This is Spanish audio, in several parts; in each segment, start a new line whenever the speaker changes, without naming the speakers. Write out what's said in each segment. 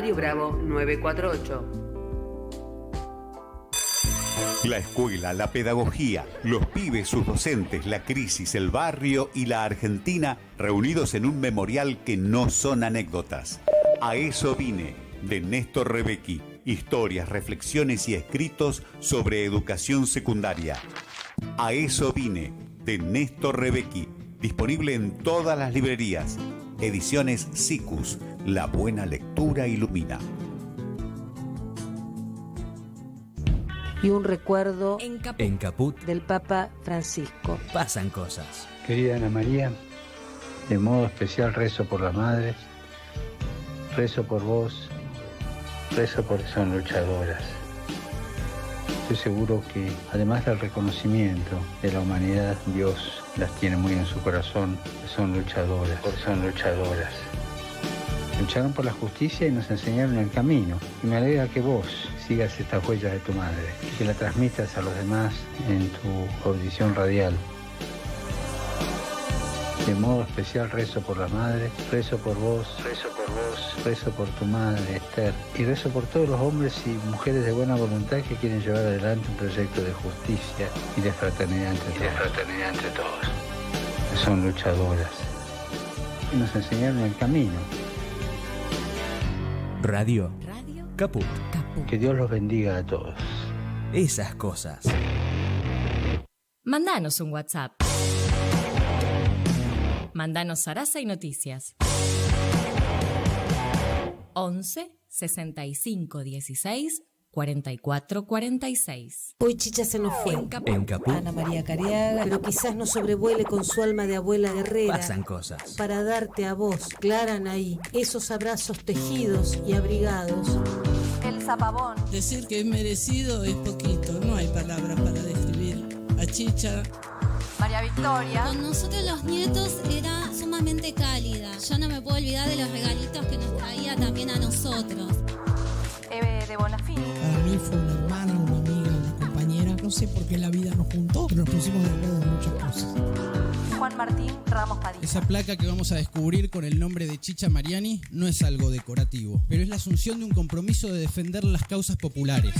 Radio Bravo 948.
La escuela, la pedagogía, los pibes, sus docentes, la crisis, el barrio y la Argentina reunidos en un memorial que no son anécdotas. A eso vine, de Néstor Rebecki. Historias, reflexiones y escritos sobre educación secundaria. A eso vine, de Néstor Rebecki. Disponible en todas las librerías. Ediciones Sicus. La buena lectura ilumina.
Y un recuerdo
en Caput
del Papa Francisco.
Pasan cosas.
Querida Ana María, de modo especial rezo por las madres, rezo por vos, rezo porque son luchadoras. Estoy seguro que, además del reconocimiento de la humanidad, Dios las tiene muy en su corazón, son luchadoras, Lucharon por la justicia y nos enseñaron el camino. Y me alegra que vos sigas estas huellas de tu madre, que la transmitas a los demás en tu audición radial. De modo especial rezo por la madre, rezo por vos, rezo por tu madre, Esther, y rezo por todos los hombres y mujeres de buena voluntad que quieren llevar adelante un proyecto de justicia y de fraternidad entre todos. Son luchadoras y nos enseñaron el camino.
Radio Caput.
Que Dios los bendiga a todos.
Esas cosas.
Mandanos un WhatsApp. Mandanos zaraza y noticias. 11 65 16 44 46.
Hoy Chicha se nos fue.
En Caput.
Ana María Cariaga, pero quizás nos sobrevuele con su alma de abuela guerrera.
Pasan cosas.
Para darte a vos, Clara Anaí, esos abrazos tejidos y abrigados.
El zapabón.
Decir que es merecido es poquito, no hay palabras para describir a Chicha.
María Victoria.
Con nosotros los nietos era sumamente cálida. Yo no me puedo olvidar de los regalitos que nos traía también a nosotros.
Eve de Bonafini.
Para mí fue una hermana, una amiga, una compañera. No sé por qué la vida nos juntó, pero nos pusimos de acuerdo en muchas cosas.
Juan Martín Ramos Padilla.
Esa placa que vamos a descubrir con el nombre de Chicha Mariani no es algo decorativo, pero es la asunción de un compromiso de defender las causas populares.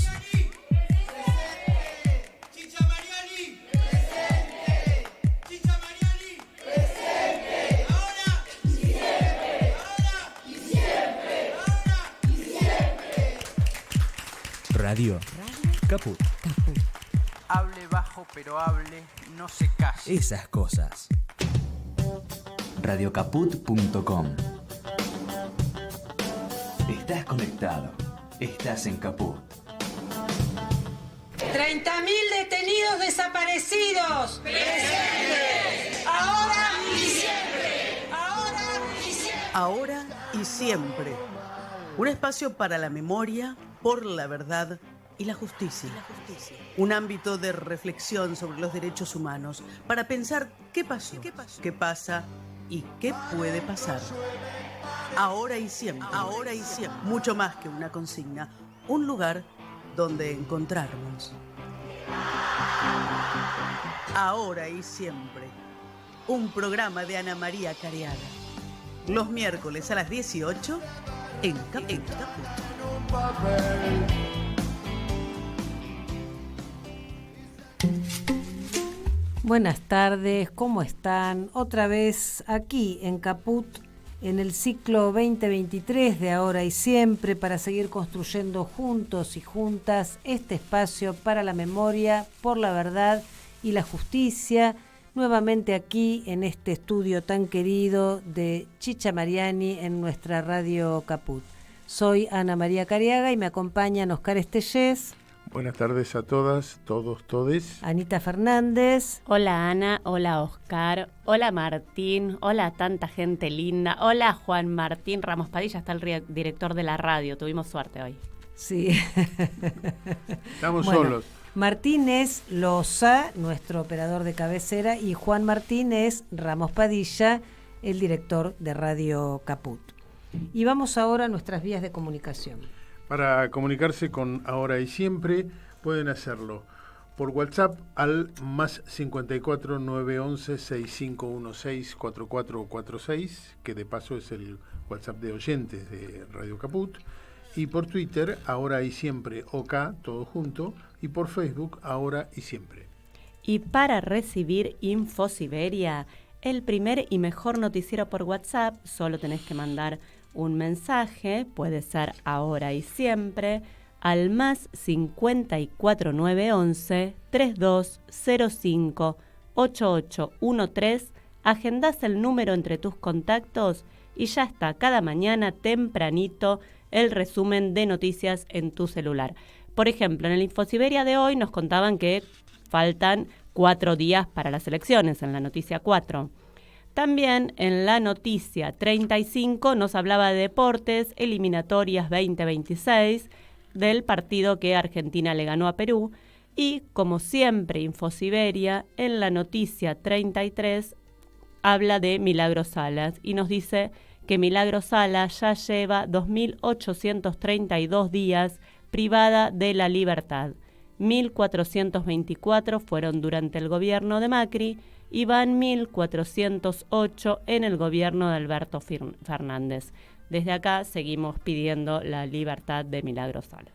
Radio Caput.
Hable bajo pero hable, no se case.
Esas cosas.
Radiocaput.com. Estás conectado. Estás en Caput.
30.000 detenidos desaparecidos. ¡Presentes! Ahora y siempre. Ahora y siempre.
Ahora y siempre. Un espacio para la memoria, por la verdad y la justicia. Un ámbito de reflexión sobre los derechos humanos para pensar qué pasó, qué pasa y qué puede pasar. Ahora y siempre. Ahora y siempre. Mucho más que una consigna. Un lugar donde encontrarnos. Ahora y siempre. Un programa de Ana María Cariaga. Los miércoles a las 18 en Caput.
Buenas tardes, ¿cómo están? Otra vez aquí en Caput, en el ciclo 2023 de Ahora y Siempre, para seguir construyendo juntos y juntas este espacio para la memoria, por la verdad y la justicia. Nuevamente aquí en este estudio tan querido de Chicha Mariani en nuestra radio Caput. Soy Ana María Cariaga y me acompañan Oscar Estellés.
Buenas tardes a todas, todos, todes.
Anita Fernández.
Hola Ana, hola Oscar, hola Martín, hola tanta gente linda, hola Juan Martín Ramos Padilla, está el director de la radio, tuvimos suerte hoy.
Sí.
Estamos solos.
Martín es Loza, nuestro operador de cabecera, y Juan Martín es Ramos Padilla, el director de Radio Caput. Y vamos ahora a nuestras vías de comunicación.
Para comunicarse con Ahora y Siempre pueden hacerlo por WhatsApp al más 54 911 6516 4446, que de paso es el WhatsApp de oyentes de Radio Caput, Y por Twitter, Ahora y Siempre, OK, todo junto. Y por Facebook, Ahora y Siempre.
Y para recibir Infosiberia, el primer y mejor noticiero por WhatsApp, solo tenés que mandar un mensaje, puede ser Ahora y Siempre, al más 54911 3205 8813. Agendás el número entre tus contactos y ya está, cada mañana tempranito el resumen de noticias en tu celular. Por ejemplo, en el Infosiberia de hoy nos contaban que faltan 4 días para las elecciones, en la noticia 4. También en la noticia 35 nos hablaba de deportes, eliminatorias 2026, del partido que Argentina le ganó a Perú. Y, como siempre, Infosiberia, en la noticia 33, habla de Milagro Sala y nos dice que Milagro Sala ya lleva 2.832 días privada de la libertad. 1.424 fueron durante el gobierno de Macri y van 1.408 en el gobierno de Alberto Fernández. Desde acá seguimos pidiendo la libertad de Milagro Sala.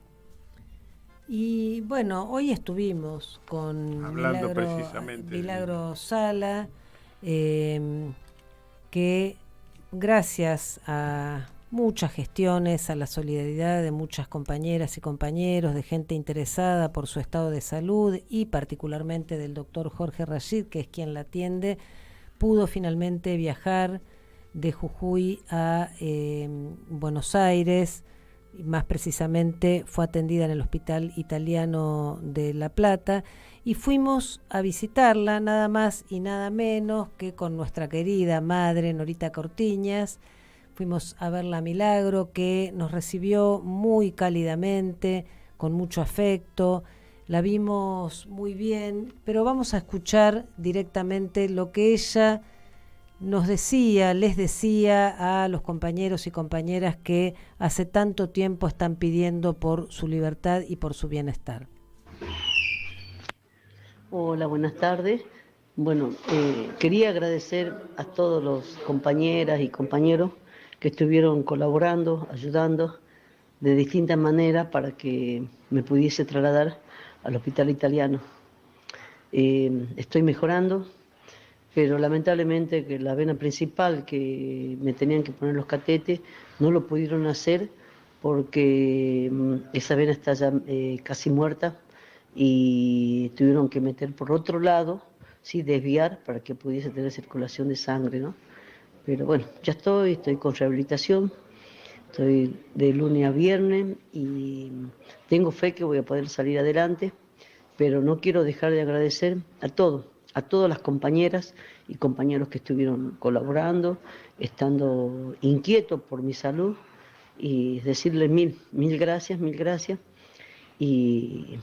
Y bueno, hoy estuvimos con Milagro Sala, que gracias a muchas gestiones, a la solidaridad de muchas compañeras y compañeros, de gente interesada por su estado de salud y particularmente del doctor Jorge Rashid, que es quien la atiende, pudo finalmente viajar de Jujuy a Buenos Aires. Más precisamente fue atendida en el Hospital Italiano de La Plata y fuimos a visitarla nada más y nada menos que con nuestra querida madre Norita Cortiñas. Fuimos a verla a Milagro, que nos recibió muy cálidamente, con mucho afecto. La vimos muy bien, pero vamos a escuchar directamente lo que ella les decía a los compañeros y compañeras que hace tanto tiempo están pidiendo por su libertad y por su bienestar.
Hola, buenas tardes. Bueno, quería agradecer a todos los compañeras y compañeros que estuvieron colaborando, ayudando de distintas maneras para que me pudiese trasladar al Hospital Italiano. Estoy mejorando, pero lamentablemente que la vena principal que me tenían que poner los catetes no lo pudieron hacer porque esa vena está ya casi muerta y tuvieron que meter por otro lado, sí, desviar para que pudiese tener circulación de sangre, ¿no? Pero bueno, ya estoy con rehabilitación, estoy de lunes a viernes y tengo fe que voy a poder salir adelante, pero no quiero dejar de agradecer a todas las compañeras y compañeros que estuvieron colaborando, estando inquietos por mi salud y decirles mil gracias y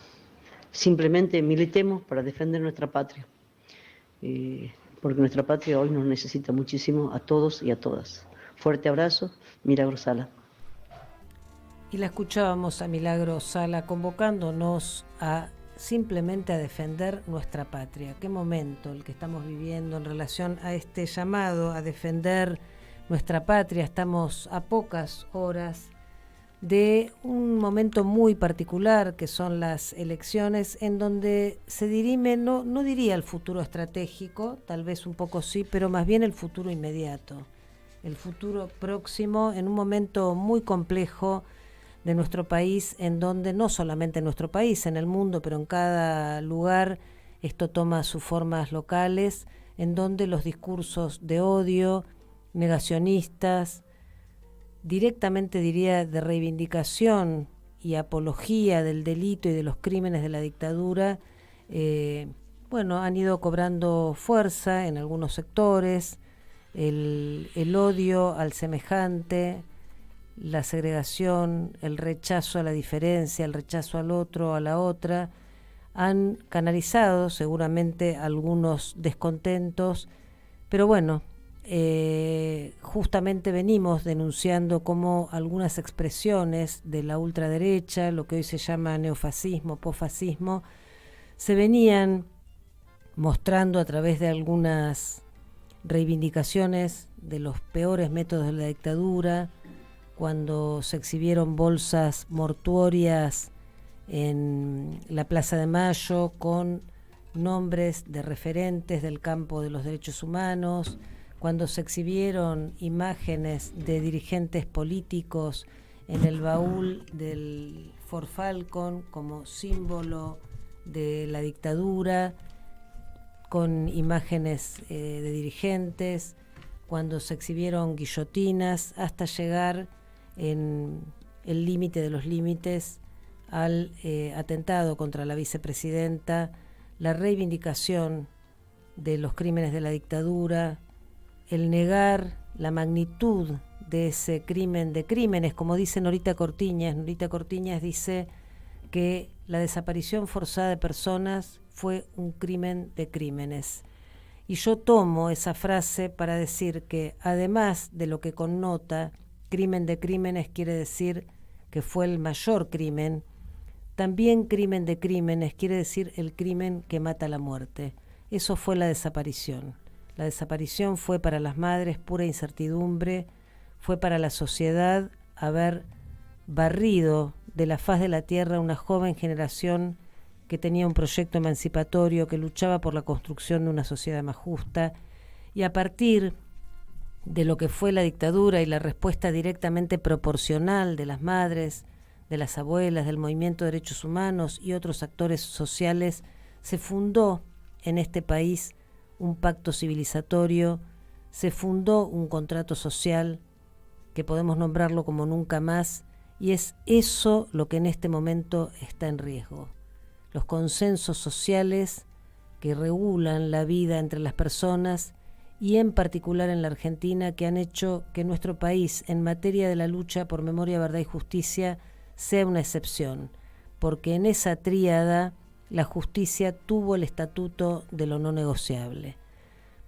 simplemente militemos para defender nuestra patria, porque nuestra patria hoy nos necesita muchísimo a todos y a todas. Fuerte abrazo, Milagro Sala.
Y la escuchábamos a Milagro Sala convocándonos simplemente a defender nuestra patria. Qué momento el que estamos viviendo en relación a este llamado a defender nuestra patria. Estamos a pocas horas de un momento muy particular que son las elecciones, en donde se dirime, no diría el futuro estratégico, tal vez un poco sí, pero más bien el futuro inmediato, el futuro próximo, en un momento muy complejo de nuestro país, en donde no solamente en nuestro país, en el mundo, pero en cada lugar esto toma sus formas locales, en donde los discursos de odio, negacionistas, directamente diría de reivindicación y apología del delito y de los crímenes de la dictadura, han ido cobrando fuerza en algunos sectores, el odio al semejante, la segregación, el rechazo a la diferencia, el rechazo al otro, a la otra, han canalizado seguramente algunos descontentos, pero bueno, justamente venimos denunciando cómo algunas expresiones de la ultraderecha, lo que hoy se llama neofascismo, posfascismo, se venían mostrando a través de algunas reivindicaciones de los peores métodos de la dictadura, cuando se exhibieron bolsas mortuorias en la Plaza de Mayo con nombres de referentes del campo de los derechos humanos, cuando se exhibieron imágenes de dirigentes políticos en el baúl del Ford Falcon como símbolo de la dictadura, con imágenes de dirigentes, cuando se exhibieron guillotinas, hasta llegar en el límite de los límites al atentado contra la vicepresidenta, la reivindicación de los crímenes de la dictadura, el negar la magnitud de ese crimen de crímenes, como dice Norita Cortiñas. Norita Cortiñas dice que la desaparición forzada de personas fue un crimen de crímenes. Y yo tomo esa frase para decir que además de lo que connota crimen de crímenes, quiere decir que fue el mayor crimen, también crimen de crímenes quiere decir el crimen que mata la muerte. Eso fue la desaparición. La desaparición fue para las madres pura incertidumbre, fue para la sociedad haber barrido de la faz de la tierra una joven generación que tenía un proyecto emancipatorio, que luchaba por la construcción de una sociedad más justa, y a partir de lo que fue la dictadura y la respuesta directamente proporcional de las madres, de las abuelas, del movimiento de derechos humanos y otros actores sociales, se fundó en este país un pacto civilizatorio, se fundó un contrato social que podemos nombrarlo como nunca más, y es eso lo que en este momento está en riesgo. Los consensos sociales que regulan la vida entre las personas, y en particular en la Argentina, que han hecho que nuestro país en materia de la lucha por memoria, verdad y justicia sea una excepción, porque en esa tríada la justicia tuvo el estatuto de lo no negociable.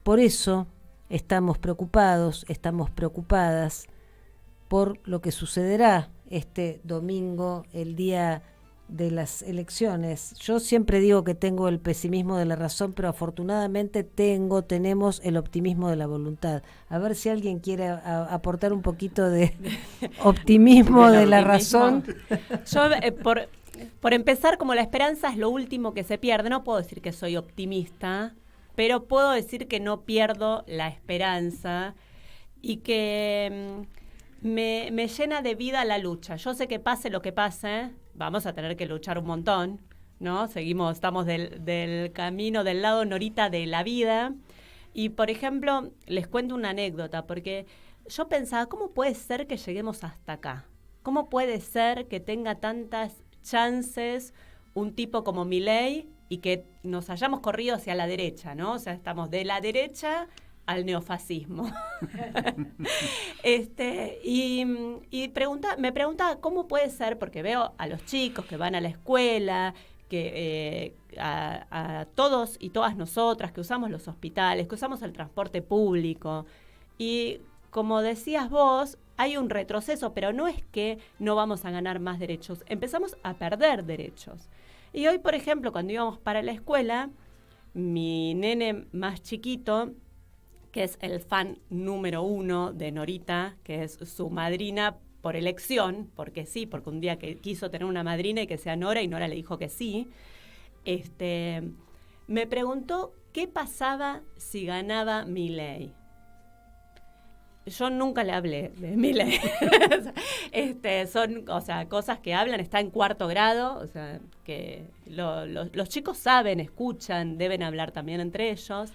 Por eso estamos preocupados, estamos preocupadas por lo que sucederá este domingo, el día de las elecciones. Yo siempre digo que tengo el pesimismo de la razón, pero afortunadamente tenemos el optimismo de la voluntad. A ver si alguien quiere aportar un poquito de optimismo de la razón.
Yo, por empezar, como la esperanza es lo último que se pierde, no puedo decir que soy optimista, pero puedo decir que no pierdo la esperanza y que me llena de vida la lucha. Yo sé que pase lo que pase, vamos a tener que luchar un montón, ¿no? Estamos del camino, del lado Norita de la vida. Y, por ejemplo, les cuento una anécdota, porque yo pensaba, ¿cómo puede ser que lleguemos hasta acá? ¿Cómo puede ser que tenga tantas chances un tipo como Milei y que nos hayamos corrido hacia la derecha, ¿no? O sea, estamos de la derecha al neofascismo. Me pregunta cómo puede ser, porque veo a los chicos que van a la escuela, que a todos y todas nosotras que usamos los hospitales, que usamos el transporte público, y como decías vos, hay un retroceso, pero no es que no vamos a ganar más derechos, empezamos a perder derechos. Y hoy, por ejemplo, cuando íbamos para la escuela, mi nene más chiquito, que es el fan número 1 de Norita, que es su madrina por elección, porque sí, porque un día que quiso tener una madrina y que sea Nora, y Nora le dijo que sí, me preguntó qué pasaba si ganaba Milei. Yo nunca le hablé de Milei. Son, cosas que hablan, está en 4º grado, que los chicos saben, escuchan, deben hablar también entre ellos.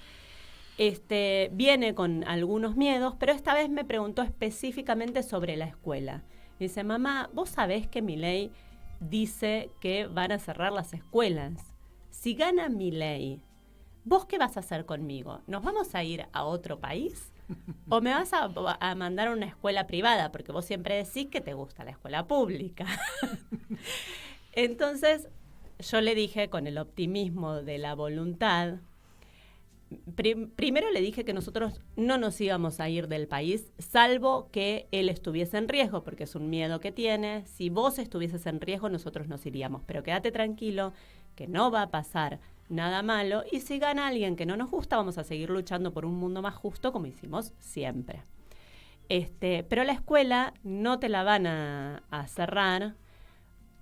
Viene con algunos miedos, pero esta vez me preguntó específicamente sobre la escuela. Dice, mamá, ¿vos sabés que Milei dice que van a cerrar las escuelas? Si gana Milei, ¿vos qué vas a hacer conmigo? ¿Nos vamos a ir a otro país? ¿O me vas a mandar a una escuela privada? Porque vos siempre decís que te gusta la escuela pública. Entonces, yo le dije, con el optimismo de la voluntad, primero le dije que nosotros no nos íbamos a ir del país, salvo que él estuviese en riesgo, porque es un miedo que tiene. Si vos estuvieses en riesgo, nosotros nos iríamos. Pero quédate tranquilo, que no va a pasar nada malo, y si gana alguien que no nos gusta, vamos a seguir luchando por un mundo más justo como hicimos siempre. Pero la escuela no te la van a cerrar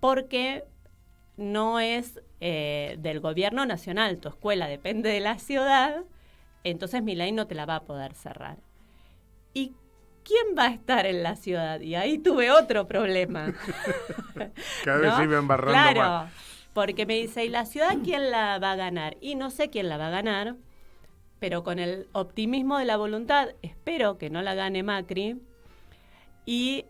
porque no es del gobierno nacional, tu escuela depende de la ciudad, entonces Milei no te la va a poder cerrar. ¿Y quién va a estar en la ciudad? Y ahí tuve otro problema.
Cada vez se iba embarrando
claro,
más.
Porque me dice, ¿y la ciudad quién la va a ganar? Y no sé quién la va a ganar, pero con el optimismo de la voluntad, espero que no la gane Macri. Y,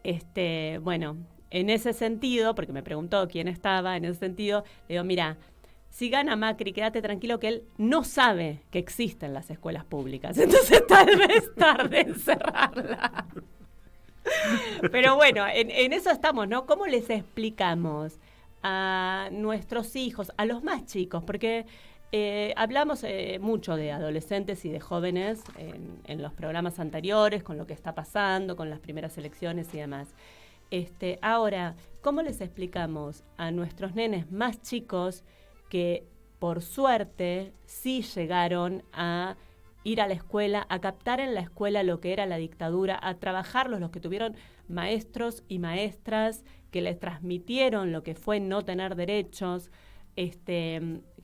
bueno, en ese sentido, porque me preguntó quién estaba, en ese sentido, le digo, mira, si gana Macri, quédate tranquilo que él no sabe que existen las escuelas públicas. Entonces tal vez tarde en cerrarla. Pero bueno, en eso estamos, ¿no? ¿Cómo les explicamos a nuestros hijos, a los más chicos? Porque hablamos mucho de adolescentes y de jóvenes en los programas anteriores, con lo que está pasando, con las primeras elecciones y demás. Ahora, ¿cómo les explicamos a nuestros nenes más chicos que por suerte sí llegaron a ir a la escuela, a captar en la escuela lo que era la dictadura, a trabajarlos, los que tuvieron maestros y maestras que les transmitieron lo que fue no tener derechos,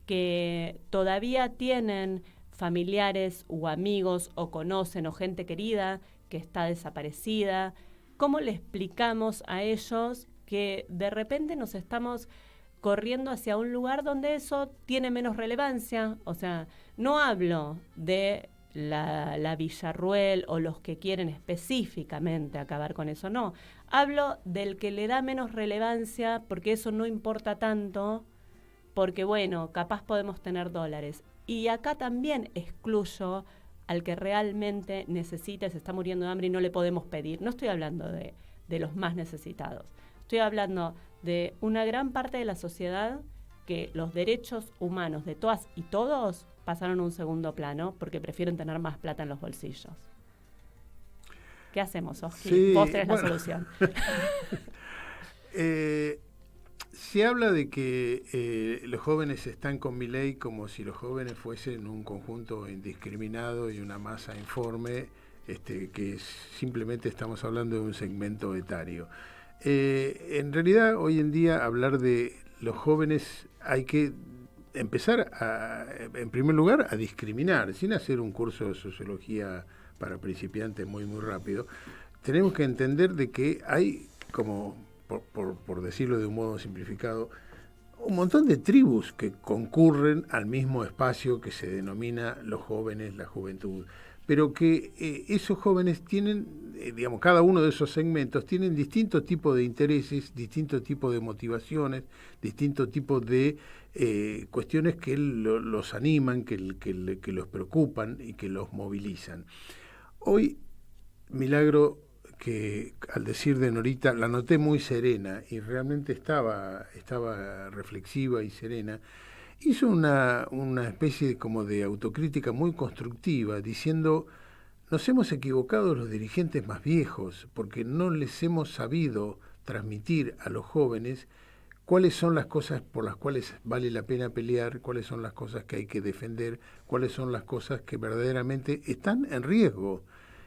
que todavía tienen familiares o amigos o conocen o gente querida que está desaparecida? ¿Cómo le explicamos a ellos que de repente nos estamos corriendo hacia un lugar donde eso tiene menos relevancia? O sea, no hablo de la Villarruel o los que quieren específicamente acabar con eso, no. Hablo del que le da menos relevancia porque eso no importa tanto, porque bueno, capaz podemos tener dólares. Y acá también excluyo al que realmente necesita, se está muriendo de hambre y no le podemos pedir. No estoy hablando de los más necesitados. Estoy hablando de una gran parte de la sociedad que los derechos humanos de todas y todos pasaron a un segundo plano porque prefieren tener más plata en los bolsillos. ¿Qué hacemos, Oski?
Sí,
vos tenés la solución.
Se habla de que los jóvenes están con Milei como si los jóvenes fuesen un conjunto indiscriminado y una masa informe, que simplemente estamos hablando de un segmento etario. En realidad, hoy en día, hablar de los jóvenes hay que empezar, en primer lugar, a discriminar, sin hacer un curso de sociología para principiantes muy, muy rápido. Tenemos que entender de que hay, como por decirlo de un modo simplificado, un montón de tribus que concurren al mismo espacio que se denomina los jóvenes, la juventud, pero que esos jóvenes tienen, cada uno de esos segmentos tienen distintos tipos de intereses, distintos tipos de motivaciones, distintos tipos de cuestiones que los animan, que los preocupan y que los movilizan. Hoy, Milagro, que al decir de Norita la noté muy serena y realmente estaba reflexiva y serena, hizo una especie como de autocrítica muy constructiva, diciendo: nos hemos equivocado los dirigentes más viejos porque no les hemos sabido transmitir a los jóvenes cuáles son las cosas por las cuales vale la pena pelear, cuáles son las cosas que hay que defender, cuáles son las cosas que verdaderamente están en riesgo.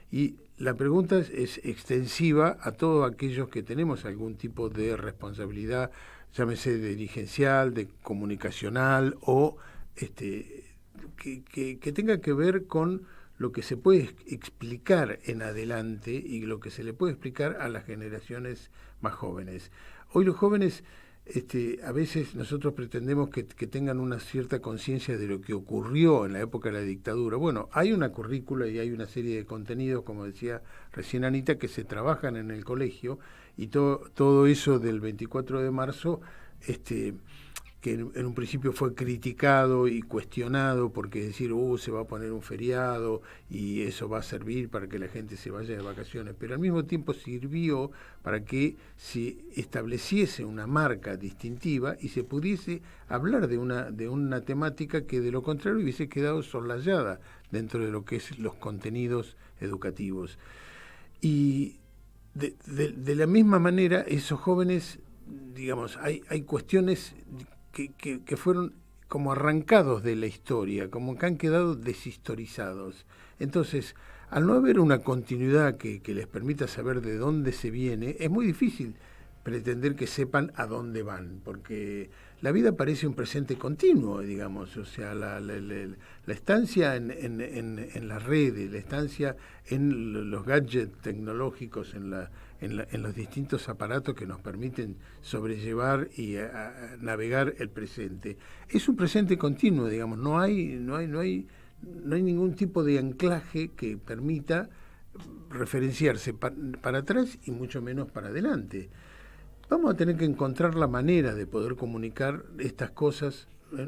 Y la pregunta es extensiva a todos aquellos que tenemos algún tipo de responsabilidad, llámese de dirigencial, de comunicacional o que tenga que ver con lo que se puede explicar en adelante y lo que se le puede explicar a las generaciones más jóvenes. Hoy los jóvenes, a veces nosotros pretendemos que tengan una cierta conciencia de lo que ocurrió en la época de la dictadura. Bueno, hay una currícula y hay una serie de contenidos, como decía recién Anita, que se trabajan en el colegio, y todo eso del 24 de marzo, que en un principio fue criticado y cuestionado porque decir, se va a poner un feriado y eso va a servir para que la gente se vaya de vacaciones, pero al mismo tiempo sirvió para que se estableciese una marca distintiva y se pudiese hablar de una temática que de lo contrario hubiese quedado soslayada dentro de lo que es los contenidos educativos. Y de la misma manera, esos jóvenes, hay cuestiones que fueron como arrancados de la historia, como que han quedado deshistorizados. Entonces, al no haber una continuidad que les permita saber de dónde se viene, es muy difícil pretender que sepan a dónde van, porque la vida parece un presente continuo, digamos, o sea, la estancia en las redes, la estancia en los gadgets tecnológicos, en los distintos aparatos que nos permiten sobrellevar y navegar el presente, es un presente continuo, digamos, no hay ningún tipo de anclaje que permita referenciarse para atrás y mucho menos para adelante. Vamos a tener que encontrar la manera de poder comunicar estas cosas.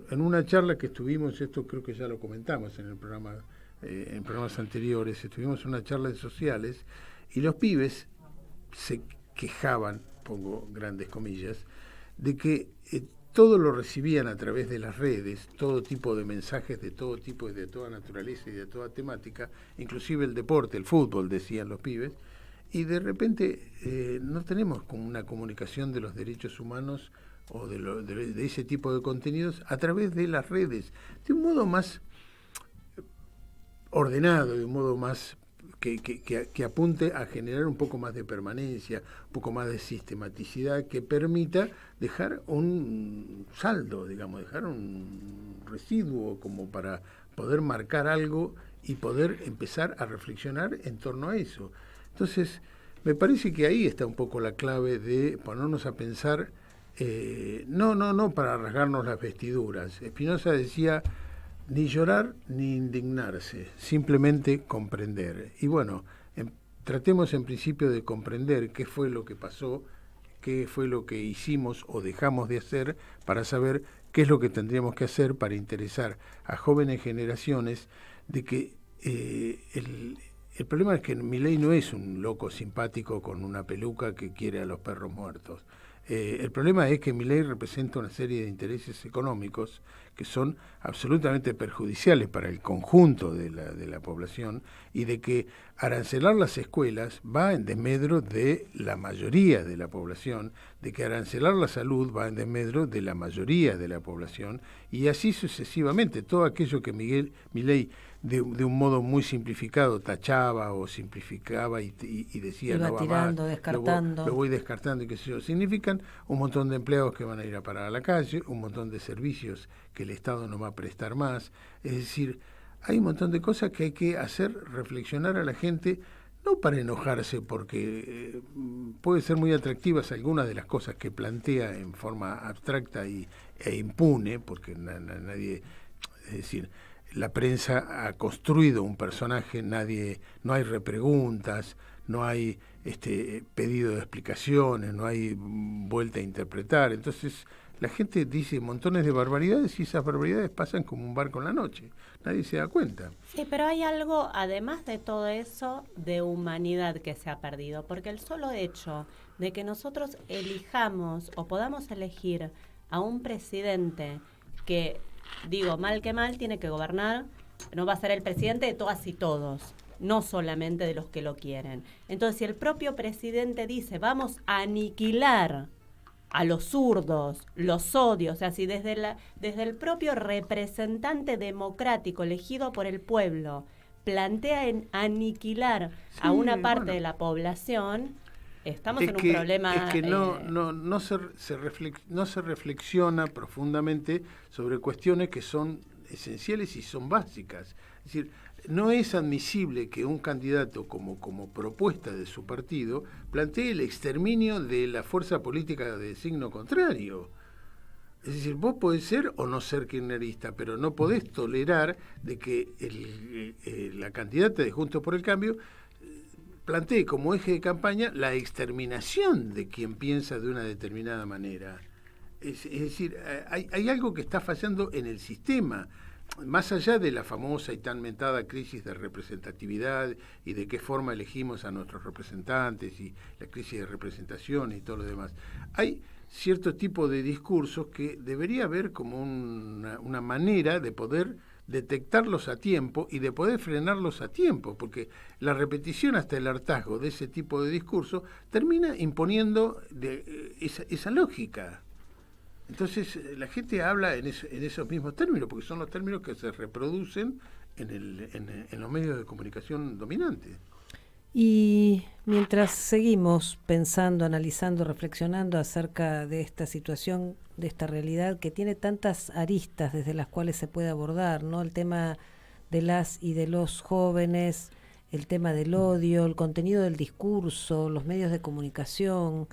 En una charla que estuvimos, esto creo que ya lo comentamos en el programa, en programas anteriores, estuvimos en una charla de sociales y los pibes se quejaban, pongo grandes comillas, de que todo lo recibían a través de las redes, todo tipo de mensajes de todo tipo y de toda naturaleza y de toda temática, inclusive el deporte, el fútbol, decían los pibes, y de repente no tenemos como una comunicación de los derechos humanos o de ese tipo de contenidos a través de las redes, de un modo más ordenado, de un modo más que apunte a generar un poco más de permanencia, un poco más de sistematicidad, que permita dejar un saldo, digamos, dejar un residuo como para poder marcar algo y poder empezar a reflexionar en torno a eso. Entonces, me parece que ahí está un poco la clave de ponernos a pensar, no para rasgarnos las vestiduras. Spinoza decía, ni llorar ni indignarse, simplemente comprender. Y bueno, tratemos en principio de comprender qué fue lo que pasó, qué fue lo que hicimos o dejamos de hacer para saber qué es lo que tendríamos que hacer para interesar a jóvenes generaciones de que el problema es que Milei no es un loco simpático con una peluca que quiere a los perros muertos. El problema es que Milei representa una serie de intereses económicos que son absolutamente perjudiciales para el conjunto de la población y de que arancelar las escuelas va en desmedro de la mayoría de la población, de que arancelar la salud va en desmedro de la mayoría de la población y así sucesivamente. Todo aquello que Milei de un modo muy simplificado tachaba o simplificaba y decía
iba
no va
tirando,
más,
descartando.
lo voy descartando y qué sé yo, significan un montón de empleados que van a ir a parar a la calle, un montón de servicios que el Estado no va a prestar más, es decir, hay un montón de cosas que hay que hacer reflexionar a la gente, no para enojarse, porque puede ser muy atractivas algunas de las cosas que plantea en forma abstracta e impune, porque nadie, es decir, la prensa ha construido un personaje, no hay repreguntas, no hay pedido de explicaciones, no hay vuelta a interpretar. Entonces la gente dice montones de barbaridades y esas barbaridades pasan como un barco en la noche. Nadie se da cuenta.
Sí, pero hay algo, además de todo eso, de humanidad que se ha perdido, porque el solo hecho de que nosotros elijamos o podamos elegir a un presidente que, digo, mal que mal, tiene que gobernar, no va a ser el presidente de todas y todos, no solamente de los que lo quieren. Entonces, si el propio presidente dice, vamos a aniquilar a los zurdos, los odios, o sea, si desde el propio representante democrático elegido por el pueblo plantea en aniquilar a una parte de la población, estamos en un problema.
Es que no se reflexiona profundamente sobre cuestiones que son esenciales y son básicas. Es decir, no es admisible que un candidato como propuesta de su partido plantee el exterminio de la fuerza política de signo contrario. Es decir, vos podés ser o no ser kirchnerista, pero no podés tolerar de que la candidata de Juntos por el Cambio plantee como eje de campaña la exterminación de quien piensa de una determinada manera. Es decir, hay algo que está fallando en el sistema, más allá de la famosa y tan mentada crisis de representatividad y de qué forma elegimos a nuestros representantes y la crisis de representación y todo lo demás. Hay cierto tipo de discursos que debería haber como una manera de poder detectarlos a tiempo y de poder frenarlos a tiempo, porque la repetición hasta el hartazgo de ese tipo de discurso termina imponiendo esa lógica. Entonces la gente habla en esos mismos términos, porque son los términos que se reproducen en los medios de comunicación dominantes.
Y mientras seguimos pensando, analizando, reflexionando acerca de esta situación, de esta realidad que tiene tantas aristas desde las cuales se puede abordar, ¿no? El tema de las y de los jóvenes, el tema del odio, el contenido del discurso, los medios de comunicación,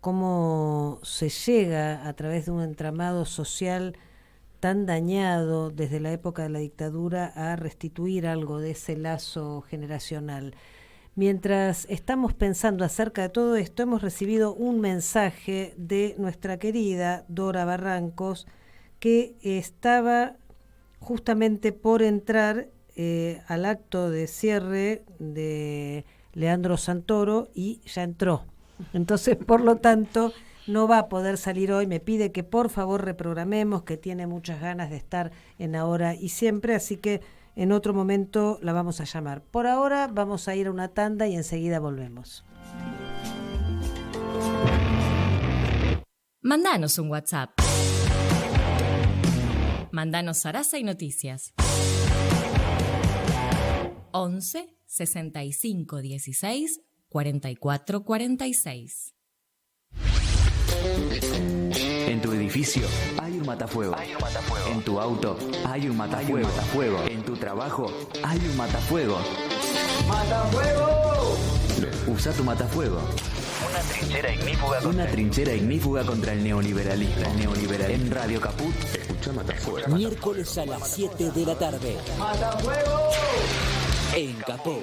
cómo se llega a través de un entramado social tan dañado desde la época de la dictadura a restituir algo de ese lazo generacional. Mientras estamos pensando acerca de todo esto, hemos recibido un mensaje de nuestra querida Dora Barrancos, que estaba justamente por entrar al acto de cierre de Leandro Santoro y ya entró. Entonces, por lo tanto, no va a poder salir hoy. Me pide que por favor reprogramemos, que tiene muchas ganas de estar en Ahora y Siempre, así que en otro momento la vamos a llamar. Por ahora vamos a ir a una tanda y enseguida volvemos.
Mandanos un WhatsApp. Mandanos Sarasa y Noticias. 11 65 16 44 46.
En tu edificio hay un matafuego. En tu auto hay un matafuego. En tu trabajo hay un matafuego. ¡Matafuego! Usa tu matafuego. Una trinchera ignífuga contra el neoliberalismo. En Radio Caput. Escucha Matafuego.
Miércoles a las 7 de la tarde.
¡Matafuego!
En Caput.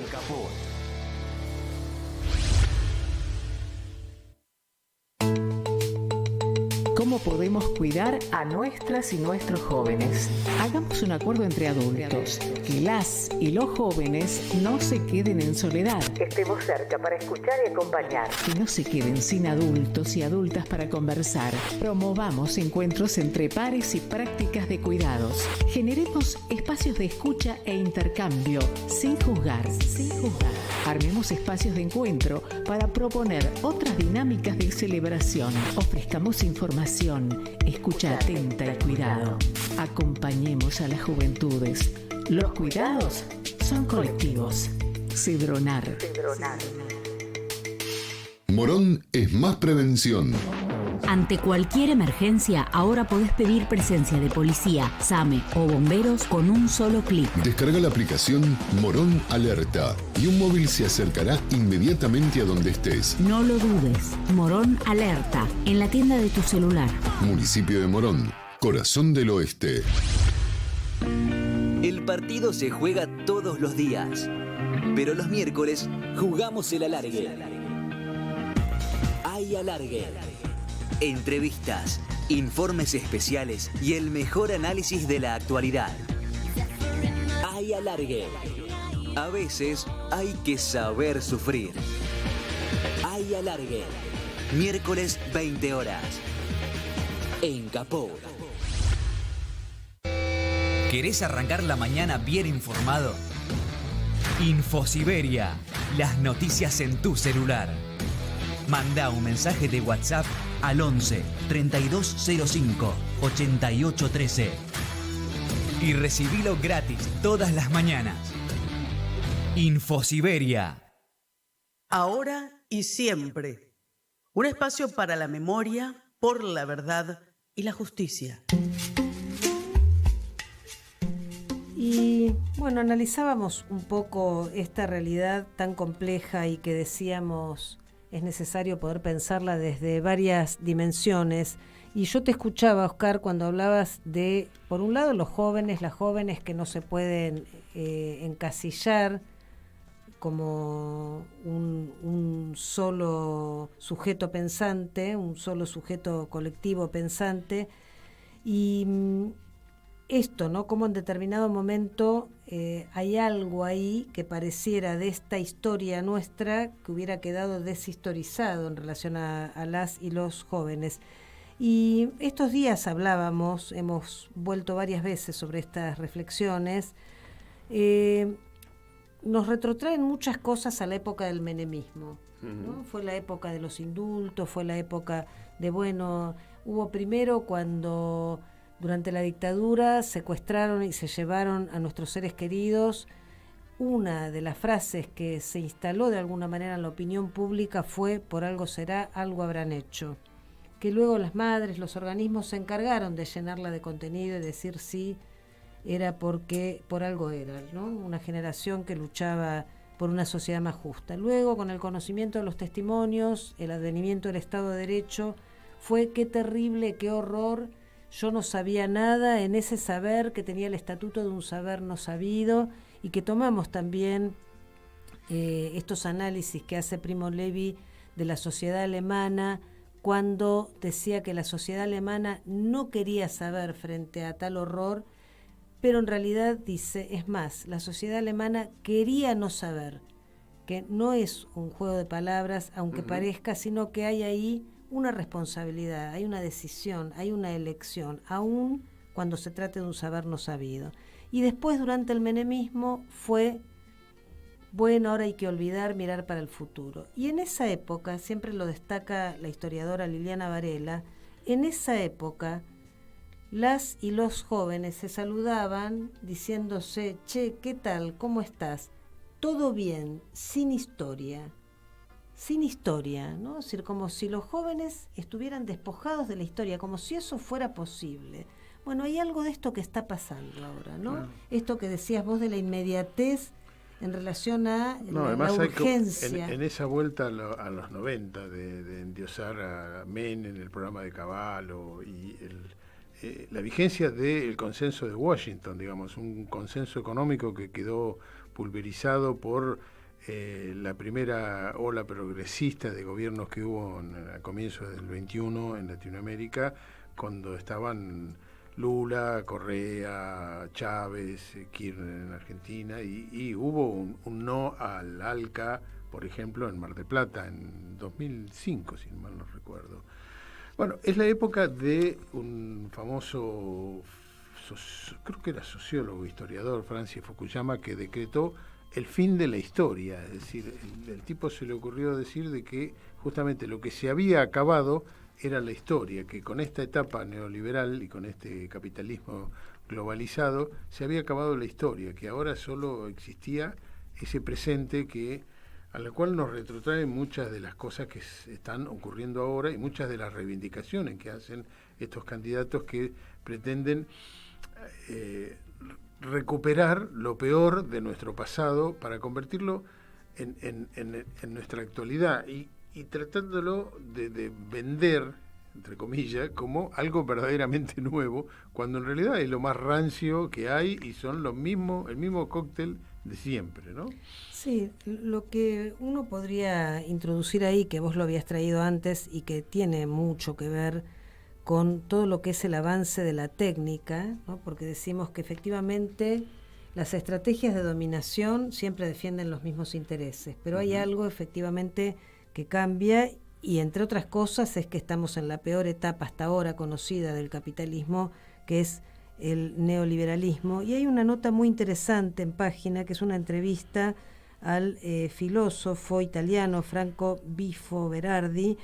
¿Cómo podemos cuidar a nuestras y nuestros jóvenes? Hagamos un acuerdo entre adultos, que las y los jóvenes no se queden en soledad. Estemos cerca para escuchar y acompañar. Que no se queden sin adultos y adultas para conversar. Promovamos encuentros entre pares y prácticas de cuidados. Generemos espacios de escucha e intercambio, sin juzgar. Armemos espacios de encuentro para proponer otras dinámicas de celebración. Ofrezcamos información, escucha atenta y cuidado. Acompañemos a las juventudes. Los cuidados son colectivos. Cedronar.
Morón es más prevención.
Ante cualquier emergencia, ahora podés pedir presencia de policía, SAME o bomberos con un solo clic.
Descarga la aplicación Morón Alerta y un móvil se acercará inmediatamente a donde estés.
No lo dudes. Morón Alerta, en la tienda de tu celular.
Municipio de Morón, corazón del oeste.
El partido se juega todos los días, pero los miércoles jugamos el alargue. Hay alargue. Entrevistas, informes especiales y el mejor análisis de la actualidad. Hay alargue. A veces hay que saber sufrir. Hay alargue. Miércoles 20 horas. En Caput.
¿Querés arrancar la mañana bien informado? Infosiberia, las noticias en tu celular. Manda un mensaje de WhatsApp al 11 3205 8813 y recibilo gratis todas las mañanas. Infosiberia.
Ahora y siempre. Un espacio para la memoria, por la verdad y la justicia.
Y bueno, analizábamos un poco esta realidad tan compleja y que decíamos es necesario poder pensarla desde varias dimensiones. Y yo te escuchaba, Oscar, cuando hablabas de, por un lado, los jóvenes, las jóvenes que no se pueden encasillar como un solo sujeto pensante, un solo sujeto colectivo pensante. Y esto, ¿no? Como en determinado momento hay algo ahí que pareciera de esta historia nuestra que hubiera quedado deshistorizado en relación a las y los jóvenes. Y estos días hablábamos, hemos vuelto varias veces sobre estas reflexiones, nos retrotraen muchas cosas a la época del menemismo, ¿no? Fue la época de los indultos, fue la época de, bueno, hubo primero cuando Durante la dictadura secuestraron y se llevaron a nuestros seres queridos. Una de las frases que se instaló de alguna manera en la opinión pública fue: por algo será, algo habrán hecho. Que luego las madres, los organismos se encargaron de llenarla de contenido y decir sí, era porque por algo era, ¿no? Una generación que luchaba por una sociedad más justa. Luego, con el conocimiento de los testimonios, el advenimiento del Estado de Derecho, fue qué terrible, qué horror. Yo no sabía nada en ese saber que tenía el estatuto de un saber no sabido, y que tomamos también estos análisis que hace Primo Levi de la sociedad alemana, cuando decía que la sociedad alemana no quería saber frente a tal horror, pero en realidad dice, es más, la sociedad alemana quería no saber, que no es un juego de palabras, aunque parezca, sino que hay ahí una responsabilidad, hay una decisión, hay una elección, aún cuando se trate de un saber no sabido. Y después, durante el menemismo, fue, bueno, ahora hay que olvidar, mirar para el futuro. Y en esa época, siempre lo destaca la historiadora Liliana Varela, en esa época las y los jóvenes se saludaban diciéndose, che, ¿qué tal? ¿Cómo estás? Todo bien, sin historia, ¿no? Es decir, como si los jóvenes estuvieran despojados de la historia, como si eso fuera posible. Bueno, hay algo de esto que está pasando ahora, ¿no? Claro. Esto que decías vos de la inmediatez en relación a la urgencia.
En esa vuelta a los 90 de endiosar a Men en el programa de Cavallo y la vigencia del consenso de Washington, digamos, un consenso económico que quedó pulverizado por la primera ola progresista de gobiernos que hubo a comienzos del 21 en Latinoamérica, cuando estaban Lula, Correa, Chávez, Kirchner en Argentina, y hubo un no al ALCA, por ejemplo, en Mar del Plata, en 2005, si mal no recuerdo. Bueno, es la época de un famoso, creo que era sociólogo, historiador, Francis Fukuyama, que decretó el fin de la historia. Es decir, el tipo se le ocurrió decir de que justamente lo que se había acabado era la historia, que con esta etapa neoliberal y con este capitalismo globalizado se había acabado la historia, que ahora solo existía ese presente a la cual nos retrotraen muchas de las cosas que están ocurriendo ahora y muchas de las reivindicaciones que hacen estos candidatos que pretenden recuperar lo peor de nuestro pasado para convertirlo en nuestra actualidad y tratándolo de vender, entre comillas, como algo verdaderamente nuevo, cuando en realidad es lo más rancio que hay y son el mismo cóctel de siempre, ¿no?
Sí, lo que uno podría introducir ahí, que vos lo habías traído antes y que tiene mucho que ver con todo lo que es el avance de la técnica, ¿no? Porque decimos que efectivamente las estrategias de dominación siempre defienden los mismos intereses, pero hay algo efectivamente que cambia, y entre otras cosas es que estamos en la peor etapa hasta ahora conocida del capitalismo, que es el neoliberalismo. Y hay una nota muy interesante en Página, que es una entrevista al filósofo italiano Franco Bifo Berardi,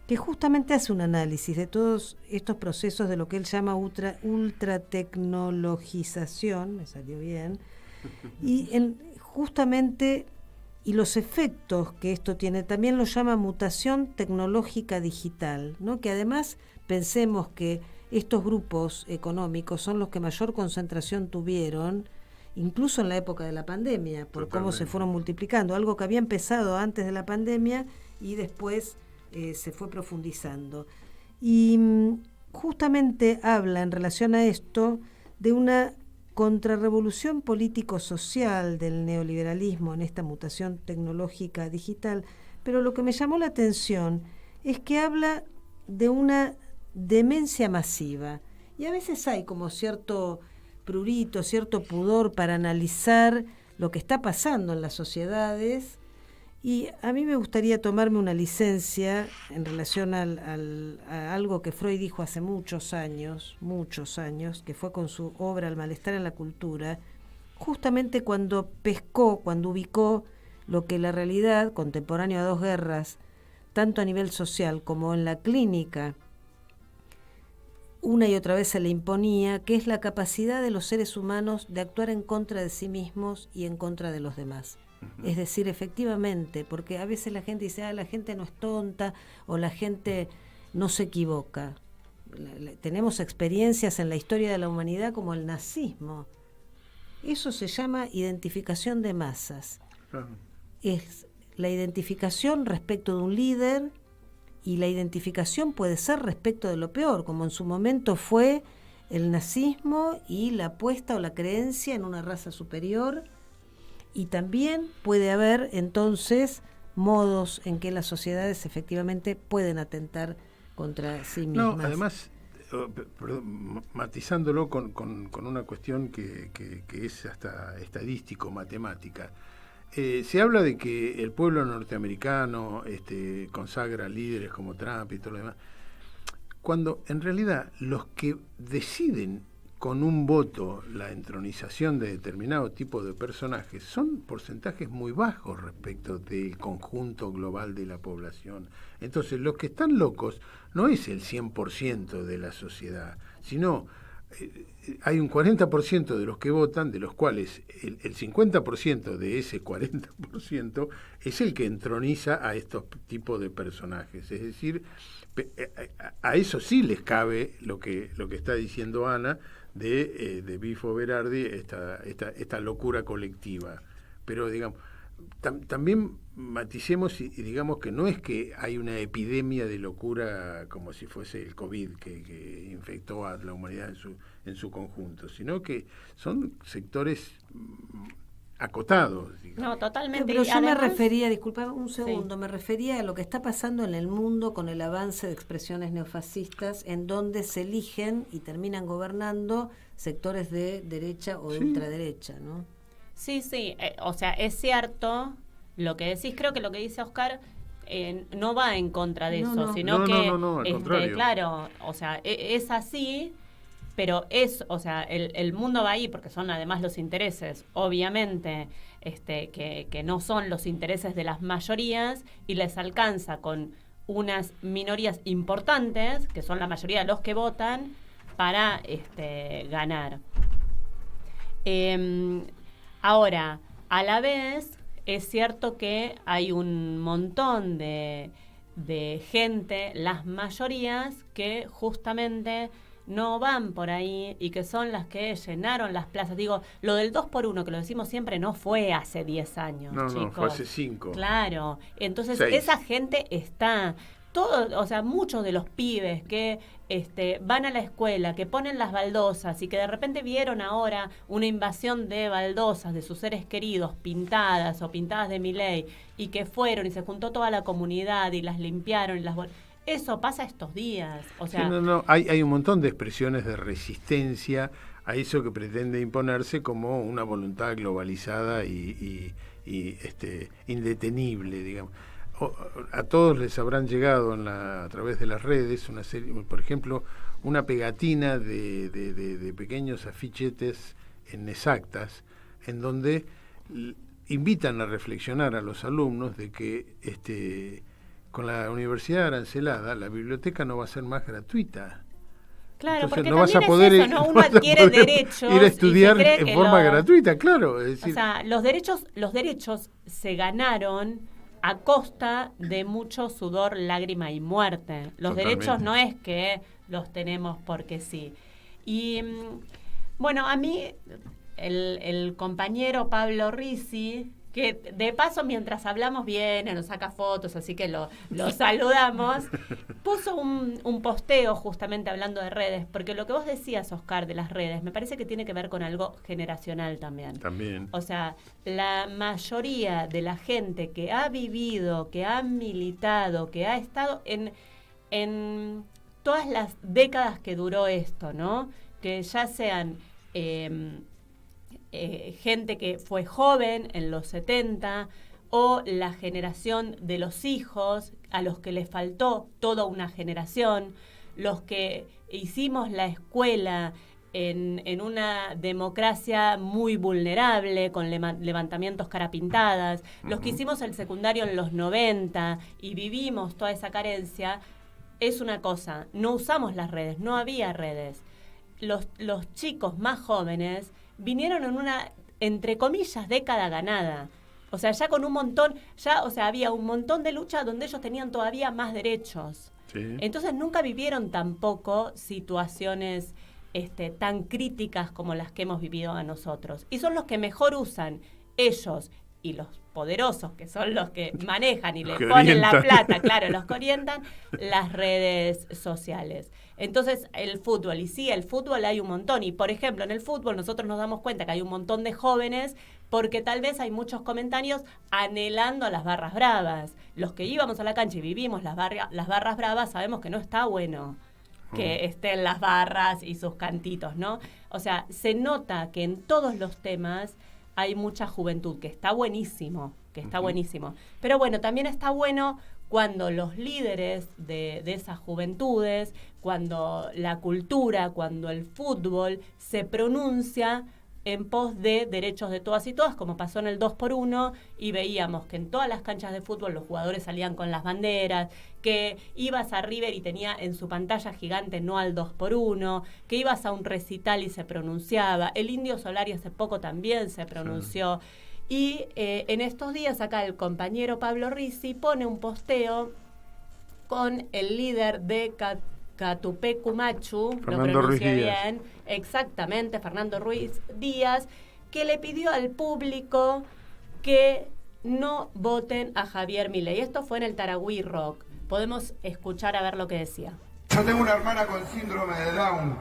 que justamente hace un análisis de todos estos procesos de lo que él llama ultratecnologización, me salió bien, y justamente y los efectos que esto tiene, también lo llama mutación tecnológica digital, ¿no? Que además pensemos que estos grupos económicos son los que mayor concentración tuvieron, incluso en la época de la pandemia, por Totalmente. Cómo se fueron multiplicando, algo que había empezado antes de la pandemia y después se fue profundizando. Y justamente habla en relación a esto de una contrarrevolución político-social del neoliberalismo en esta mutación tecnológica digital, pero lo que me llamó la atención es que habla de una demencia masiva, y a veces hay como cierto prurito, cierto pudor para analizar lo que está pasando en las sociedades, y a mí me gustaría tomarme una licencia en relación a algo que Freud dijo hace muchos años, que fue con su obra El malestar en la cultura, justamente cuando ubicó lo que la realidad, contemporánea a dos guerras, tanto a nivel social como en la clínica, una y otra vez se le imponía, que es la capacidad de los seres humanos de actuar en contra de sí mismos y en contra de los demás. Es decir, efectivamente, porque a veces la gente dice, la gente no es tonta o la gente no se equivoca. Tenemos experiencias en la historia de la humanidad como el nazismo. Eso se llama identificación de masas. Es la identificación respecto de un líder, y la identificación puede ser respecto de lo peor, como en su momento fue el nazismo y la apuesta o la creencia en una raza superior. Y también puede haber entonces modos en que las sociedades efectivamente pueden atentar contra sí mismas.
No, además, matizándolo con una cuestión que es hasta estadístico, matemática. Se habla de que el pueblo norteamericano consagra líderes como Trump y todo lo demás, cuando en realidad los que deciden con un voto la entronización de determinado tipo de personajes son porcentajes muy bajos respecto del conjunto global de la población. Entonces, los que están locos no es el 100% de la sociedad, sino hay un 40% de los que votan, de los cuales el 50% de ese 40% es el que entroniza a estos tipos de personajes. Es decir, a eso sí les cabe lo que está diciendo Ana de Bifo Berardi, esta locura colectiva. Pero digamos, también maticemos y digamos que no es que hay una epidemia de locura como si fuese el COVID que infectó a la humanidad en su conjunto, sino que son sectores acotados. Digamos.
No, totalmente.
Pero yo me refería, disculpa un segundo, me refería a lo que está pasando en el mundo con el avance de expresiones neofascistas, en donde se eligen y terminan gobernando sectores de derecha o de ultraderecha, ¿no?
Sí, o sea, es cierto lo que decís. Creo que lo que dice Oscar no va en contra de eso, sino que,
al contrario.
Claro, o sea, es así, pero o sea, el mundo va ahí porque son además los intereses, obviamente, que no son los intereses de las mayorías y les alcanza con unas minorías importantes, que son la mayoría de los que votan, para ganar. Ahora, a la vez, es cierto que hay un montón de gente, las mayorías, que justamente no van por ahí y que son las que llenaron las plazas. Digo, lo del 2x1, que lo decimos siempre, no fue hace 10 años, chicos.
No, fue hace 5.
Claro, entonces
6.
Esa gente está... O sea, muchos de los pibes que van a la escuela, que ponen las baldosas y que de repente vieron ahora una invasión de baldosas de sus seres queridos pintadas o pintadas de Milei y que fueron y se juntó toda la comunidad y las limpiaron y eso pasa estos días. O sea,
hay un montón de expresiones de resistencia a eso que pretende imponerse como una voluntad globalizada y indetenible, digamos. A todos les habrán llegado a través de las redes una serie, por ejemplo, una pegatina de pequeños afichetes en exactas, en donde invitan a reflexionar a los alumnos de que con la universidad arancelada la biblioteca no va a ser más gratuita.
Claro,
entonces,
porque
no vas a
también
poder
es eso, ¿no? Uno adquiere derechos
ir a estudiar
y se cree
en forma gratuita, claro. Es decir,
o sea, los derechos se ganaron a costa de mucho sudor, lágrima y muerte. Los derechos no es que los tenemos porque sí. Y bueno, a mí el compañero Pablo Risi, que de paso mientras hablamos viene, nos saca fotos, así que lo saludamos, puso un posteo justamente hablando de redes, porque lo que vos decías, Oscar, de las redes, me parece que tiene que ver con algo generacional también. O sea, la mayoría de la gente que ha vivido, que ha militado, que ha estado en todas las décadas que duró esto, ¿no? Que ya sean... gente que fue joven en los 70 o la generación de los hijos a los que les faltó toda una generación, los que hicimos la escuela en una democracia muy vulnerable con levantamientos cara pintadas, los que hicimos el secundario en los 90 y vivimos toda esa carencia, es una cosa, no usamos las redes, no había redes. Los chicos más jóvenes vinieron en una, entre comillas, década ganada. O sea, ya con un montón, había un montón de lucha donde ellos tenían todavía más derechos. Sí. Entonces nunca vivieron tampoco situaciones tan críticas como las que hemos vivido a nosotros. Y son los que mejor usan, ellos y los poderosos, que son los que manejan y le ponen la plata, claro, los que orientan las redes sociales. Entonces, el fútbol, y sí, el fútbol hay un montón. Y, por ejemplo, en el fútbol nosotros nos damos cuenta que hay un montón de jóvenes porque tal vez hay muchos comentarios anhelando a las barras bravas. Los que íbamos a la cancha y vivimos las barras bravas sabemos que no está bueno que estén las barras y sus cantitos, ¿no? O sea, se nota que en todos los temas hay mucha juventud, que está buenísimo, buenísimo. Pero bueno, también está bueno cuando los líderes de esas juventudes, cuando la cultura, cuando el fútbol se pronuncia en pos de derechos de todas y todas, como pasó en el 2x1, y veíamos que en todas las canchas de fútbol los jugadores salían con las banderas, que ibas a River y tenía en su pantalla gigante no al 2x1, que ibas a un recital y se pronunciaba, el Indio Solari hace poco también se pronunció, y en estos días acá el compañero Pablo Rizzi pone un posteo con el líder de Catupecu Machu, lo pronuncié bien, exactamente, Fernando Ruiz Díaz, que le pidió al público que no voten a Javier Milei. Esto fue en el Taragüí Rock. Podemos escuchar a ver lo que decía.
Yo tengo una hermana con síndrome de Down,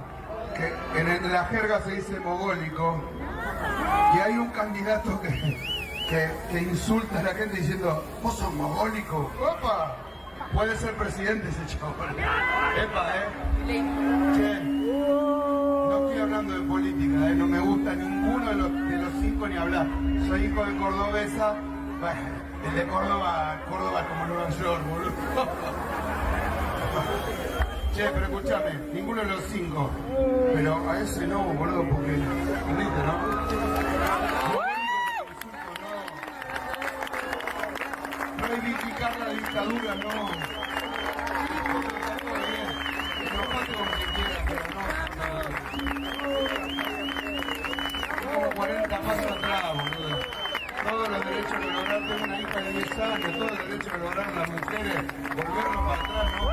que en la jerga se dice mogólico, y hay un candidato que insulta a la gente diciendo, ¿vos sos mogólico? ¡Opa! Puede ser presidente ese chabón. Epa, Che, no estoy hablando de política, no me gusta ninguno de los cinco ni hablar. Soy hijo de cordobesa, el de Córdoba como Nueva York, boludo. Che, pero escúchame, ninguno de los cinco. Pero a ese no, boludo, porque... ¿Viste, no? Reivindicar la dictadura, no. Como 40 pasos atrás, boludo. Todos los derechos que lograron, tengo una hija de 10 años, todos los derechos que lograron las mujeres, volvernos para atrás, ¿no?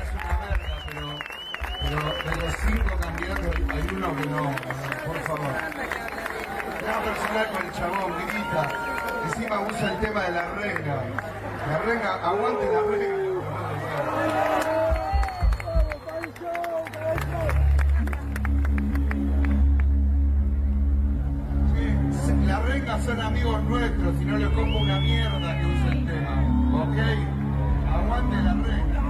Es una verga, pero de los 5 candidatos hay uno que no, por favor. Nada personal con el chabón, Guiguita. Encima usa el tema de la renga. La renga, aguante la renga. Sí, la renga son amigos nuestros, si no les pongo una mierda que usa el tema. ¿Ok? Aguante la renga.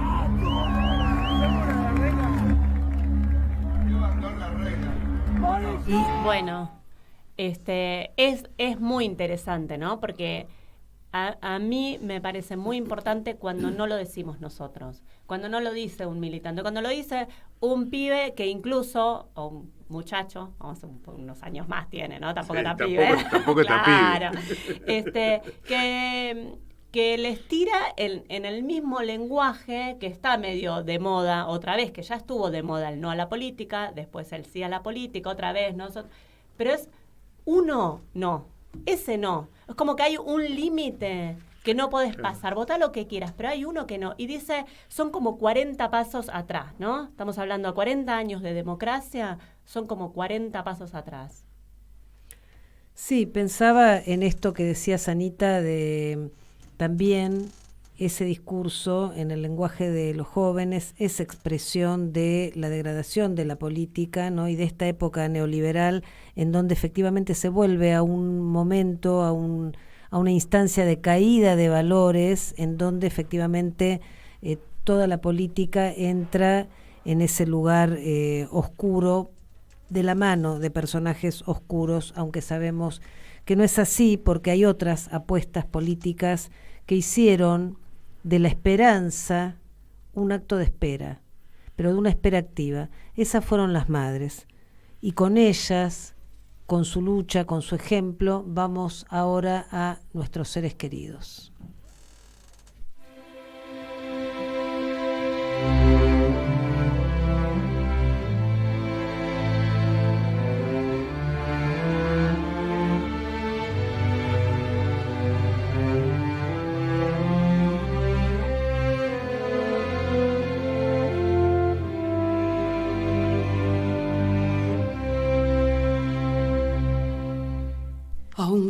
Yo abandono la renga.
Y bueno... es muy interesante, ¿no? Porque a mí me parece muy importante cuando no lo decimos nosotros, cuando no lo dice un militante, cuando lo dice un pibe que incluso, o un muchacho, vamos a unos años más tiene, ¿no? Tampoco está pibe.
Tampoco está
claro. Que les tira en el mismo lenguaje que está medio de moda, otra vez, que ya estuvo de moda el no a la política, después el sí a la política, otra vez, ¿no? Pero es uno, no, ese no. Es como que hay un límite que no podés pasar. Votá lo que quieras, pero hay uno que no. Y dice, son como 40 pasos atrás, ¿no? Estamos hablando de 40 años de democracia, son como 40 pasos atrás.
Sí, pensaba en esto que decía Anita de también ese discurso en el lenguaje de los jóvenes, esa expresión de la degradación de la política, ¿no? Y de esta época neoliberal en donde efectivamente se vuelve a un momento, a una instancia de caída de valores, en donde efectivamente toda la política entra en ese lugar oscuro, de la mano de personajes oscuros, aunque sabemos que no es así, porque hay otras apuestas políticas que hicieron de la esperanza un acto de espera, pero de una espera activa. Esas fueron las madres, y con ellas, con su lucha, con su ejemplo, vamos ahora a nuestros seres queridos.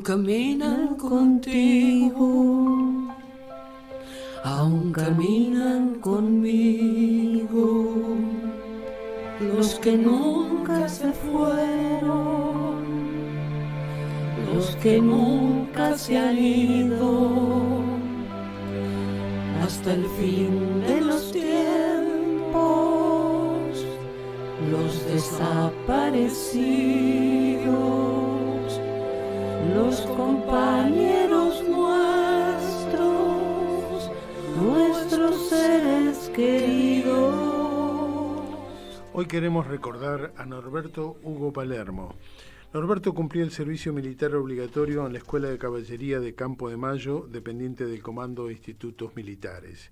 caminan contigo, aún caminan conmigo, los que nunca se fueron, los que nunca se han ido, hasta el fin de los tiempos, los desaparecidos, los compañeros nuestros, nuestros seres queridos.
Hoy queremos recordar a Norberto Hugo Palermo. Norberto cumplió el servicio militar obligatorio en la Escuela de Caballería de Campo de Mayo, dependiente del Comando de Institutos Militares.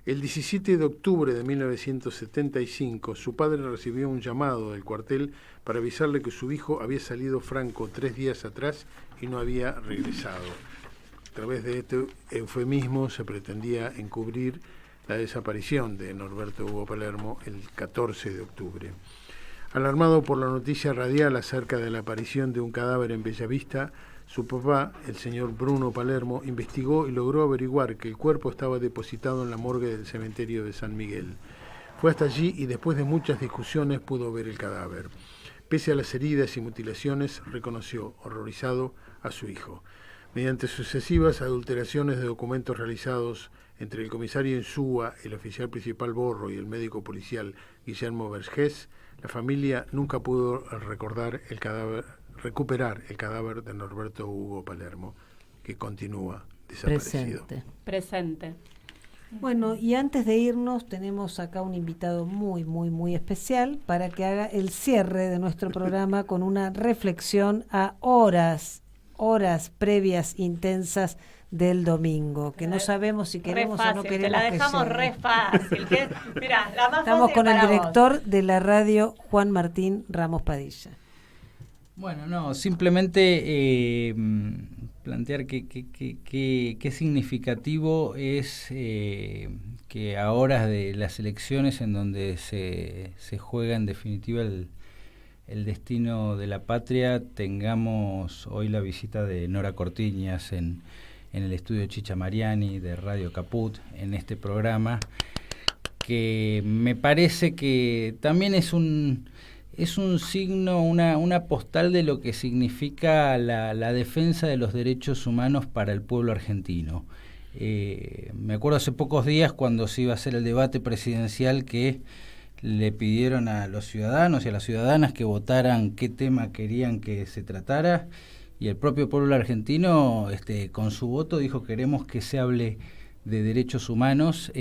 El 17 de octubre de 1975, su padre recibió un llamado del cuartel para avisarle que su hijo había salido franco 3 días atrás y no había regresado. A través de este eufemismo se pretendía encubrir la desaparición de Norberto Hugo Palermo el 14 de octubre. Alarmado por la noticia radial acerca de la aparición de un cadáver en Bellavista, su papá, el señor Bruno Palermo, investigó y logró averiguar que el cuerpo estaba depositado en la morgue del cementerio de San Miguel. Fue hasta allí y después de muchas discusiones pudo ver el cadáver. Pese a las heridas y mutilaciones, reconoció, horrorizado, a su hijo. Mediante sucesivas adulteraciones de documentos realizados entre el comisario Insúa, el oficial principal Borro y el médico policial Guillermo Vergés, la familia nunca pudo recuperar el cadáver de Norberto Hugo Palermo, que continúa desaparecido.
Presente.
Bueno, y antes de irnos tenemos acá un invitado muy, muy, muy especial para que haga el cierre de nuestro programa con una reflexión a horas previas intensas del domingo, que no sabemos si queremos o no queremos.
Te la dejamos re fácil. Mira, la más
Estamos
fácil
con el
para
director
vos.
de la radio, Juan Martín Ramos Padilla.
Bueno, no, simplemente plantear qué significativo es que a horas de las elecciones en donde se juega en definitiva el destino de la patria, tengamos hoy la visita de Nora Cortiñas en el estudio Chicha Mariani de Radio Caput, en este programa, que me parece que también es un signo, una postal de lo que significa la defensa de los derechos humanos para el pueblo argentino. Me acuerdo hace pocos días cuando se iba a hacer el debate presidencial que le pidieron a los ciudadanos y a las ciudadanas que votaran qué tema querían que se tratara, y el propio pueblo argentino con su voto dijo: queremos que se hable de derechos humanos,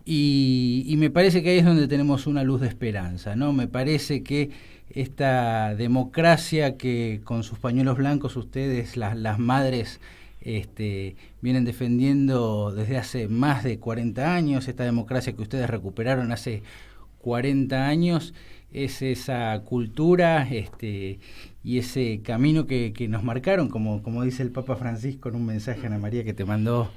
y me parece que ahí es donde tenemos una luz de esperanza, ¿no? Me parece que esta democracia que con sus pañuelos blancos ustedes, las madres, vienen defendiendo desde hace más de 40 años, esta democracia que ustedes recuperaron hace 40 años, es esa cultura y ese camino que nos marcaron, como dice el Papa Francisco en un mensaje, Ana María, que te mandó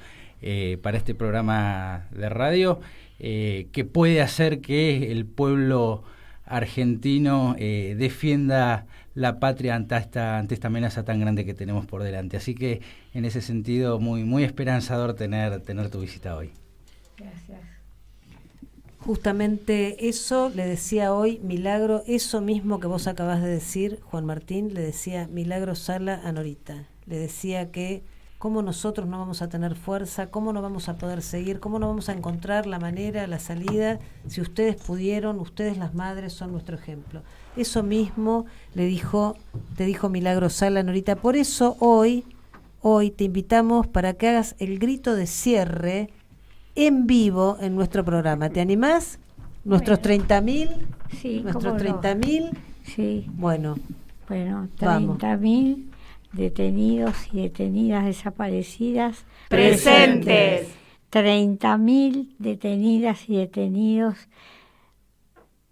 para este programa de radio, que puede hacer que el pueblo argentino defienda la patria ante esta amenaza tan grande que tenemos por delante. Así que en ese sentido muy, muy esperanzador tener tu visita hoy.
Gracias.
Justamente eso le decía hoy Milagro, eso mismo que vos acabás de decir, Juan Martín, le decía Milagro Sala a Norita. Le decía que cómo nosotros no vamos a tener fuerza, cómo no vamos a poder seguir, cómo no vamos a encontrar la manera, la salida, si ustedes pudieron, ustedes las madres son nuestro ejemplo. Eso mismo te dijo Milagro Sala, Norita. Por eso hoy te invitamos para que hagas el grito de cierre en vivo en nuestro programa. ¿Te animás? ¿Nuestros 30.000?
Sí,
¿Nuestros 30.000?
Sí.
Bueno,
30.000 detenidos y detenidas desaparecidas.
Presentes.
30.000 detenidas y detenidos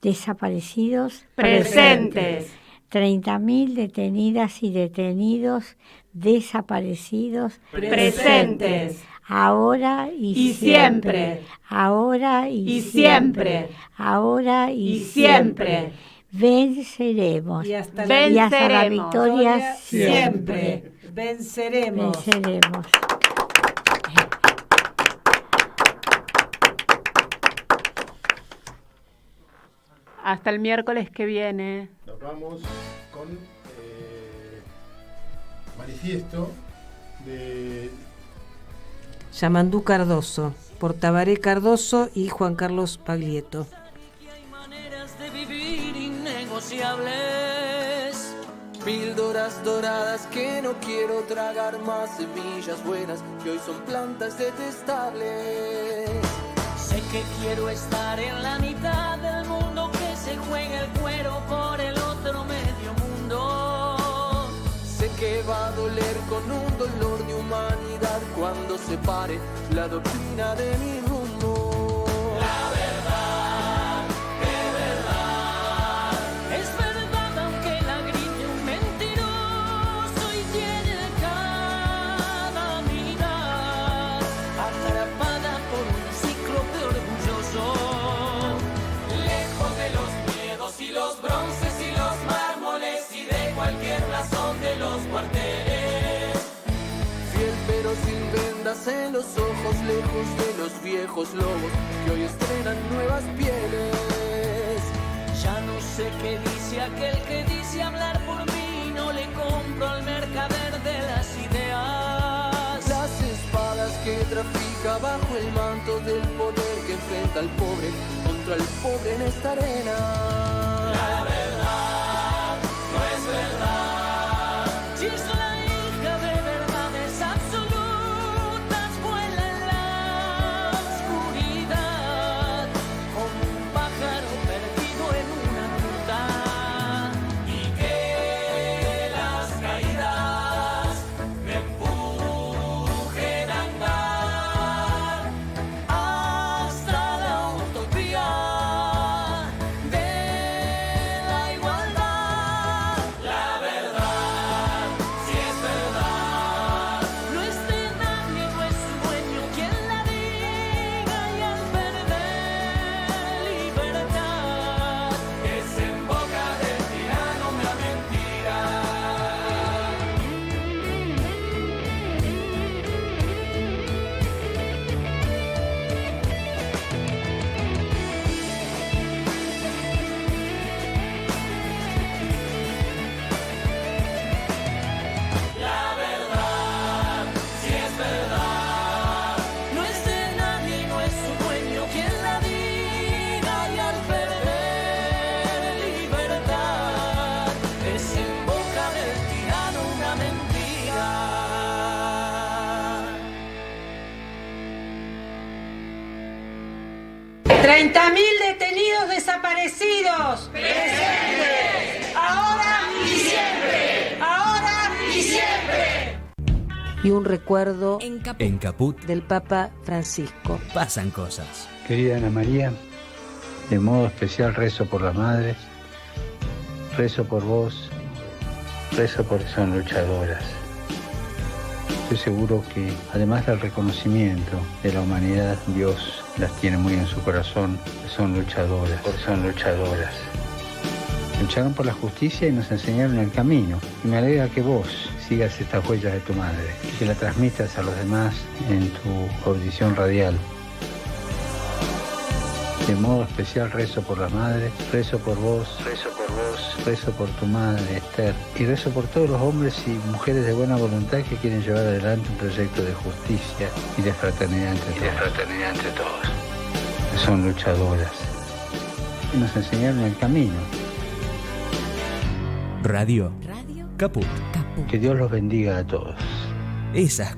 desaparecidos.
Presentes.
30.000 detenidas y detenidos desaparecidos.
Presentes.
Ahora y siempre. Ahora y siempre. Ahora y siempre. Venceremos.
Y hasta
la victoria siempre.
Venceremos.
Venceremos.
Hasta el miércoles que viene.
Nos vamos con manifiesto de
Yamandú Cardoso, por Tabaré Cardoso y Juan Carlos Paglietto.
De vivir innegociables, píldoras doradas que no quiero tragar más, semillas buenas que hoy son plantas detestables. Sé que quiero estar en la mitad del mundo, que se juega el cuero por el otro medio mundo. Sé que va a doler con un dolor de humanidad cuando se pare la doctrina de mi rumbo. La verdad, es verdad, es verdad aunque la grite un mentiroso y tiene cada mirada atrapada por un cíclope orgulloso. Lejos de los miedos y los bronces y los mármoles y de cualquier razón de los cuarteles. Fiel pero sin vendas en los ojos, lejos de los viejos lobos que hoy estrenan nuevas pieles. Ya no sé qué dice aquel que dice hablar por mí, no le compro al mercader de las ideas. Las espadas que trafica bajo el manto del poder que enfrenta al pobre contra el pobre en esta arena. La verdad no es verdad, si es la hija de verdades absolutas, vuela en la oscuridad como un pájaro perdido en una gruta, y que las caídas me empujen a andar hasta la utopía de la igualdad. La verdad, si es verdad, no es de nadie, no es su dueño quien la diga, y al perder libertad es en boca del tirano una mentira. 'La verdad, si es verdad, no es de nadie y no es su dueño quien la diga, y al perder libertad es en boca del tirano una mentira.
30.000 detenidos desaparecidos. ¡Presentes! Ahora y siempre. Ahora y siempre.
Y un recuerdo
En Caput
del Papa Francisco.
pasan cosas.
Querida Ana María, de modo especial rezo por las madres, rezo por vos, rezo porque son luchadoras. Estoy seguro que, además del reconocimiento de la humanidad, Dios las tiene muy en su corazón, son luchadoras, Lucharon por la justicia y nos enseñaron el camino. Y me alegra que vos sigas estas huellas de tu madre, que la transmitas a los demás en tu audición radial. De modo especial rezo por la madre, rezo por vos, rezo por tu madre, Esther, y rezo por todos los hombres y mujeres de buena voluntad que quieren llevar adelante un proyecto de justicia y de fraternidad entre todos. Que son luchadoras y nos enseñaron el camino.
Radio Caput.
Que Dios los bendiga a todos.
Esas cosas.